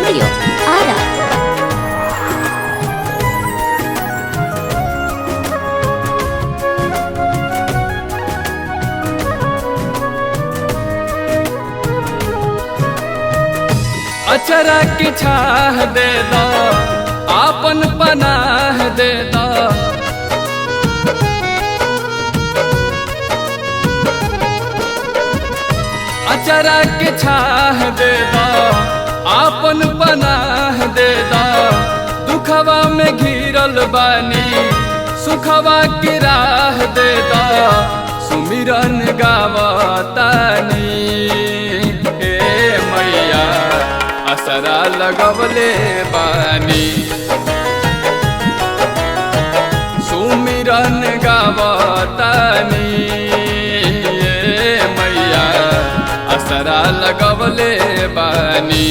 Studio Ara. अचरा की छाह दे दो, आपन पनाह दे दो। अचरा की छाह दे दो, आपन पनाह दे दो। दुखवा में घिरल बानी, सुखवा की राह दे दो। सुमिरन गावतानी हे मैया, असरा लगवले बानी। सुमिरन गावतानी मैया, असरा लगवले बानी।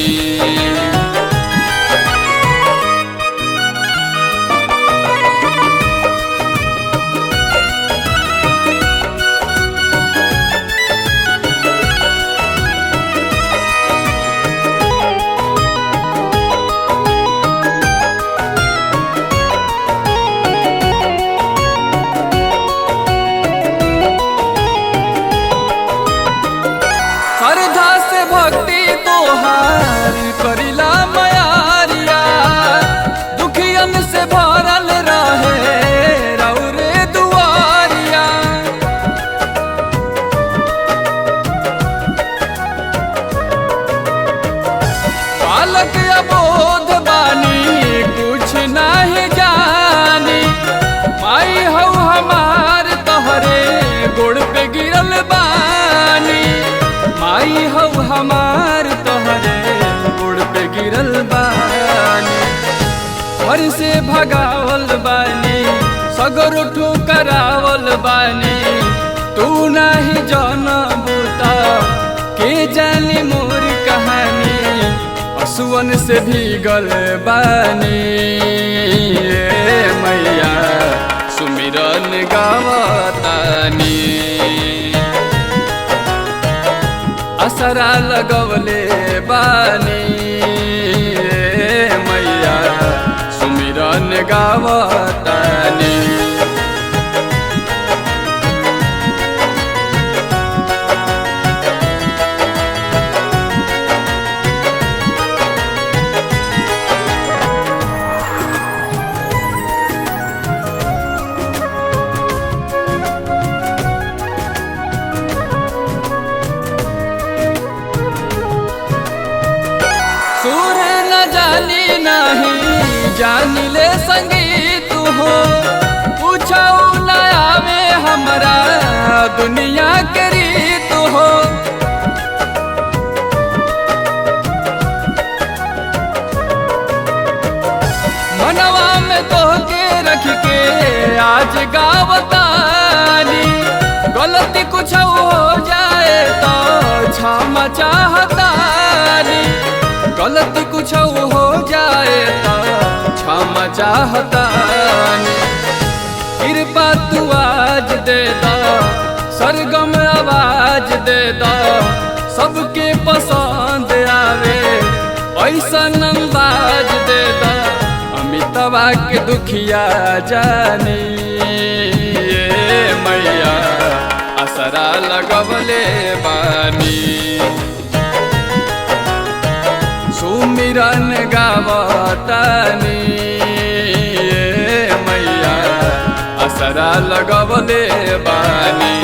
भक्ति तोहार करिला मयारिया, दुखियन से भरल रहे रौरे दुआरिया। बालक अबोध बानी, कुछ नहीं जानी। माई हौ हमार तोहरे गोड़ पे गिरल बानी। माई हौ हमार तोहरे गोड़ पे गिरल बानी। घर से भगावल बानी, सगरो ठुकरावल बानी। तू नहीं जानबू त के जानी मोर कहानी। पशुअन से भीगल बानी मैया, सुमिरन गावतानी। असरा लगवले बानी मैया, सुमिरन गावतानी। सुर न जानी नहीं जानी ले संगीत हो। पूछो न आवे हमरा दुनिया के रीत हो। मनवा में तोहके रख के आज गावतानी। गलती कुछ हो जाए तो क्षमा चाहतानी। गलती कुछ हो जाए तो क्षमा चाहतानी। कृपा तू आज दे दो, सरगम आवाज दे दो। सबके पसंद आवे ऐसा अंदाज दे दो। अमितवा के दुखिया जानी मैया, असरा लगवले बानी। सुमिरन गावतानी मैया, असरा लगवले बानी।